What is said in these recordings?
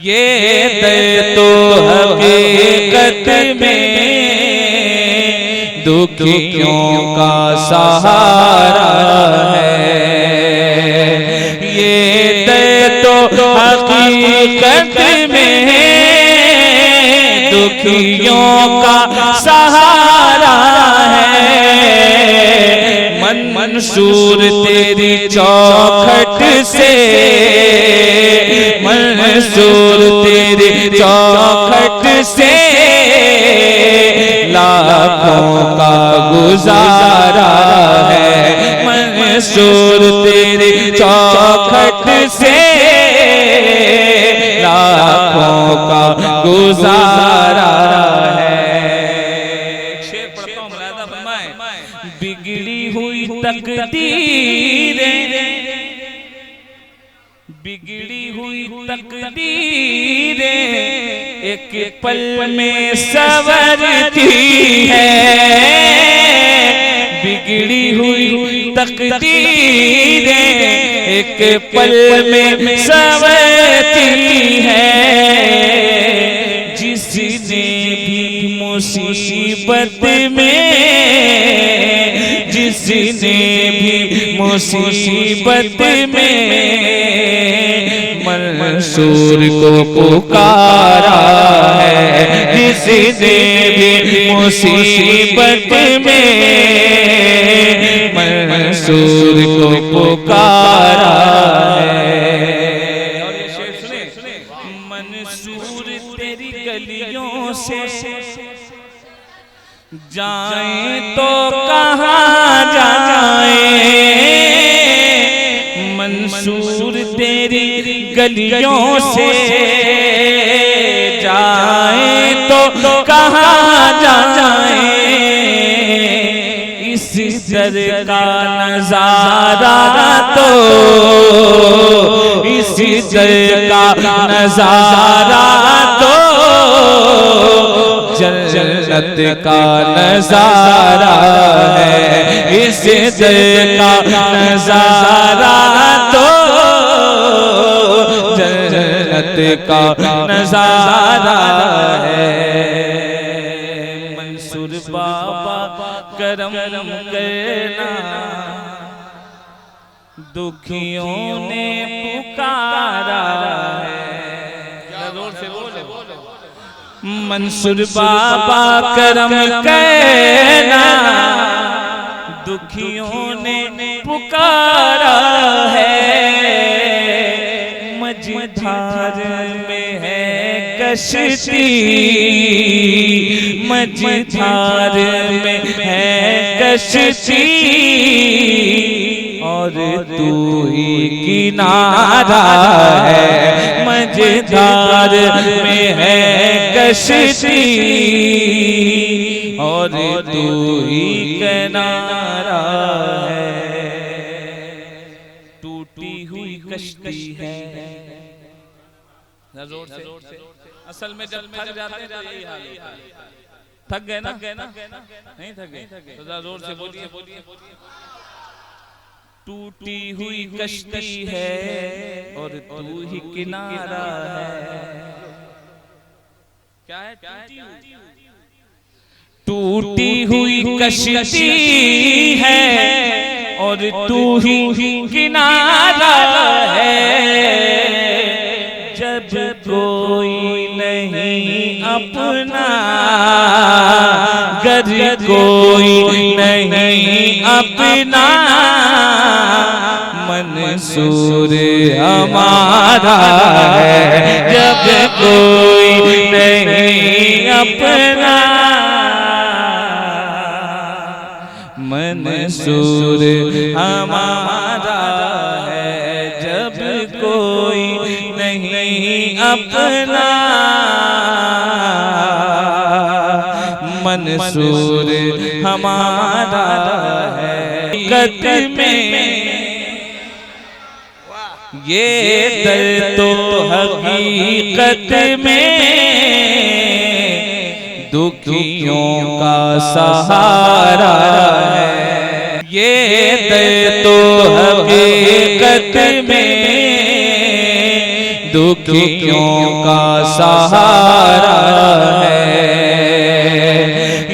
ये दर्द तो हकीकत में दुखियों का सहारा है। ये दर्द तो हकीकत में दुखियों का सहारा है। मंसूर तेरी चौखट से, मंसूर तेरी चौखट से लाखों का गुजारा है। मंसूर तेरी चौखट से लाखों का गुजारा है। शेर पढ़ता हूं, मुलाहिजा फरमाए। बिगड़ी हुई तकदीरें, बिगड़ी हुई तकदीरें एक पल में संवरती है। बिगड़ी हुई तकदीरें एक पल में संवरती है। जिसने भी मुसीबत में, जिसने भी मुसीबत में मंसूर को पुकारा है। जिसने भी मुसीबत में मंसूर को पुकारा है। और ये शेर सुने, मंसूर तेरी गलियों से जाएं तो कहाँ जाएं। मंसूर तेरी गलियों से जाएं तो कहाँ जाएं। इस दर का नजारा तो, इस दर का नजारा तो जन्नत का नजारा है। इस दर का नजारा तो जन्नत का नजारा है। मंसूर बाबा करम करना, दुखियों ने पुकारा है। जोर से बोलो। मंसूर बाबा करम करना, दुखियों ने पुकारा है। मझधार में है कश्ती, मझधार में है कश्ती और तू ही किनारा है। मझधार में है कश्ती और तू ही किनारा है। टूटी हुई कश्ती है। जोर से। असल में जब थक जाते हैं तो यही हाल है। थक गए ना? नहीं थक गए तो जोर से बोलिए। टूटी हुई कश्ती है और तू ही किनारा है। क्या है? टूटी हुई कश्ती है और तू ही किनारा है। जब कोई नहीं अपना, घर कोई नहीं अपना, मंसूर हमारा है। जब कोई नहीं अपना, मंसूर हमारा है। जब कोई नहीं अपना, मंसूर हमारा है। हकीकत में ये दर्द तो हकीकत में दुखियों का सहारा है। ये दर्द तो हकीकत में दुखियों का सहारा है।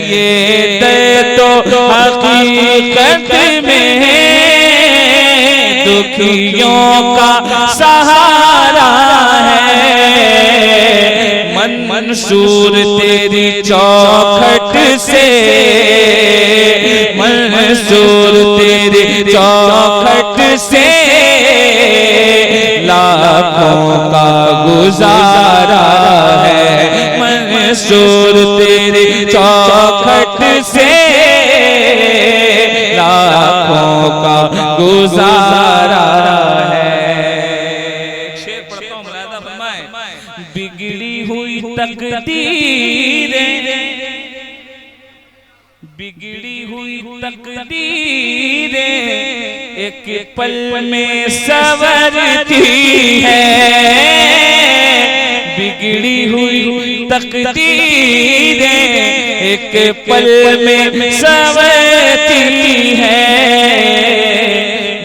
ये दर्द तो हकीकत में दुखियों का सहारा है। मंसूर तेरी चौखट से, मंसूर तेरी चौखट से लाखों का गुजारा है। मंसूर तेरी चौखट से लाखों का गुजारा है। शेर पढ़ता हूं, मुलाहिजा फरमाए। बिगड़ी हुई तकदीरें, बिगड़ी हुई तकदीरें एक पल में संवरती है। बिगड़ी हुई तकदीरें एक पल में संवरती है।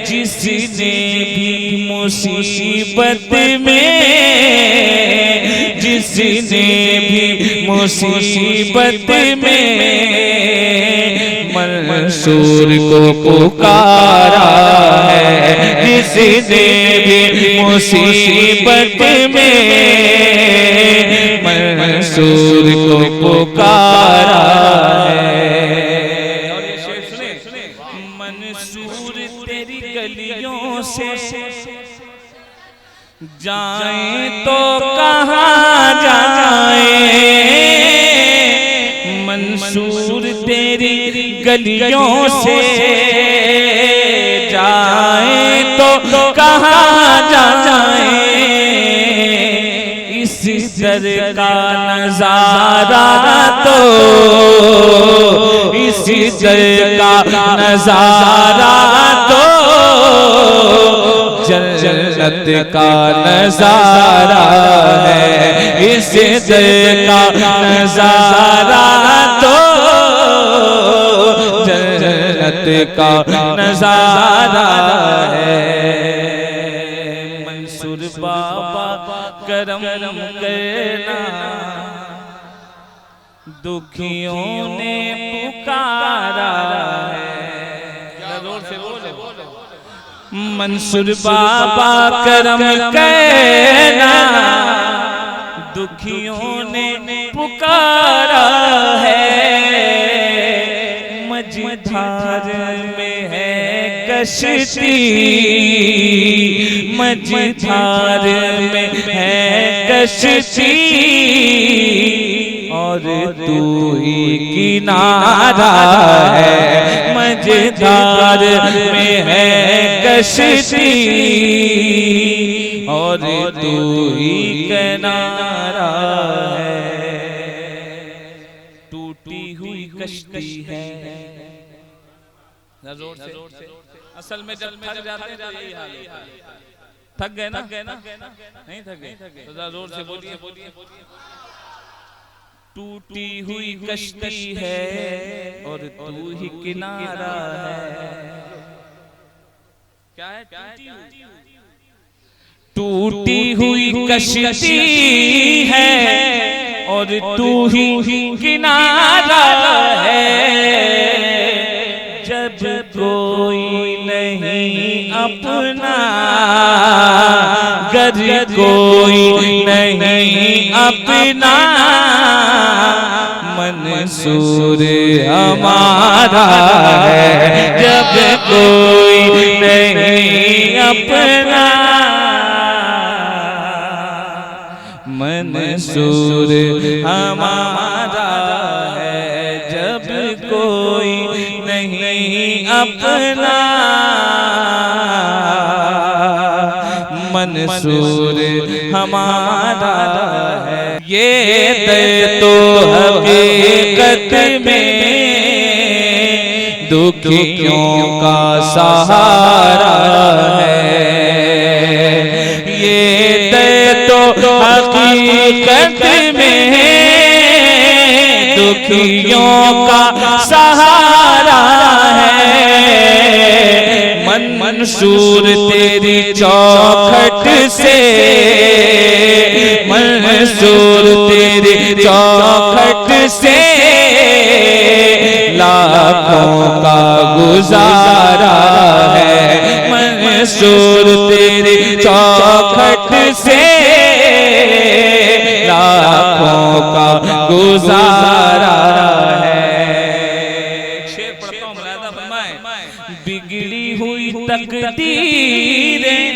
जिसने भी मुसीबत में, जिसने भी मुसीबत में मंसूर को पुकारा है। जिसने भी मुसीबत में मंसूर को पुकारा है। और ये शेर सुने, मंसूर तेरी गलियों से जाए तो कहाँ जाए। मंसूर तेरी गलियों से जाए तो कहाँ जाए। इस दर का नजारा तो, इस दर का नजारा तो जन्नत का नजारा है। इस दर का नजारा तो जन्नत का नजारा है। मंसूर बाबा करम करना, दुखियों ने पुकारा है। जोर से बोलो। मंसूर बाबा करम करना, दुखियों ने पुकारा है। मझधार में है कश्ती, मझधार में है कश्ती और तू ही किनारा है। मझधार में है कश्ती और तू ही किनारा है। टूटी हुई कश्ती है। जोर से। असल में जब थक जाते हैं तो यही हाल है। थक गए ना? नहीं थक गए तो जोर से बोलिए। टूटी हुई कश्ती है और तू ही किनारा है। क्या है? टूटी हुई कश्ती है और तू ही किनारा है। जब कोई नहीं अपना, गर कोई नहीं अपना, मंसूर हमारा है। जब कोई नहीं अपना, मंसूर हमारा है। जब कोई नहीं अपना, मंसूर हमारा है। ये दर्द तो हकीकत में दुखियों का सहारा है। ये दर्द तो हकीकत में दुखियों का सहारा है। मंसूर तेरी चौखट से, मंसूर तेरे चौखट से लाखों का गुजारा है। मंसूर तेरे चौखट से लाखों का गुजारा है। शेर पढ़ता हूं, मुलाहिजा फरमाएं। बिगड़ी हुई तकदीरें,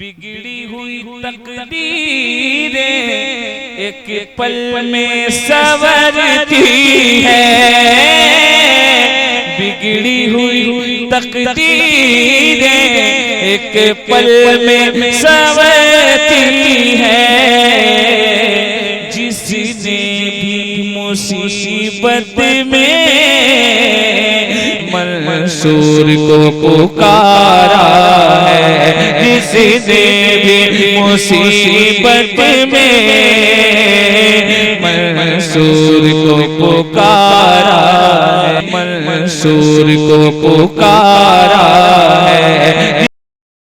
बिगड़ी हुई तकदीरें एक पल में संवरती है। बिगड़ी हुई तकदीरें एक पल में संवरती है। जिसने भी मुसीबत में मंसूर को पुकारा है, जिसने भी मुसीबत में मंसूर को पुकारा है, मंसूर को पुकारा है।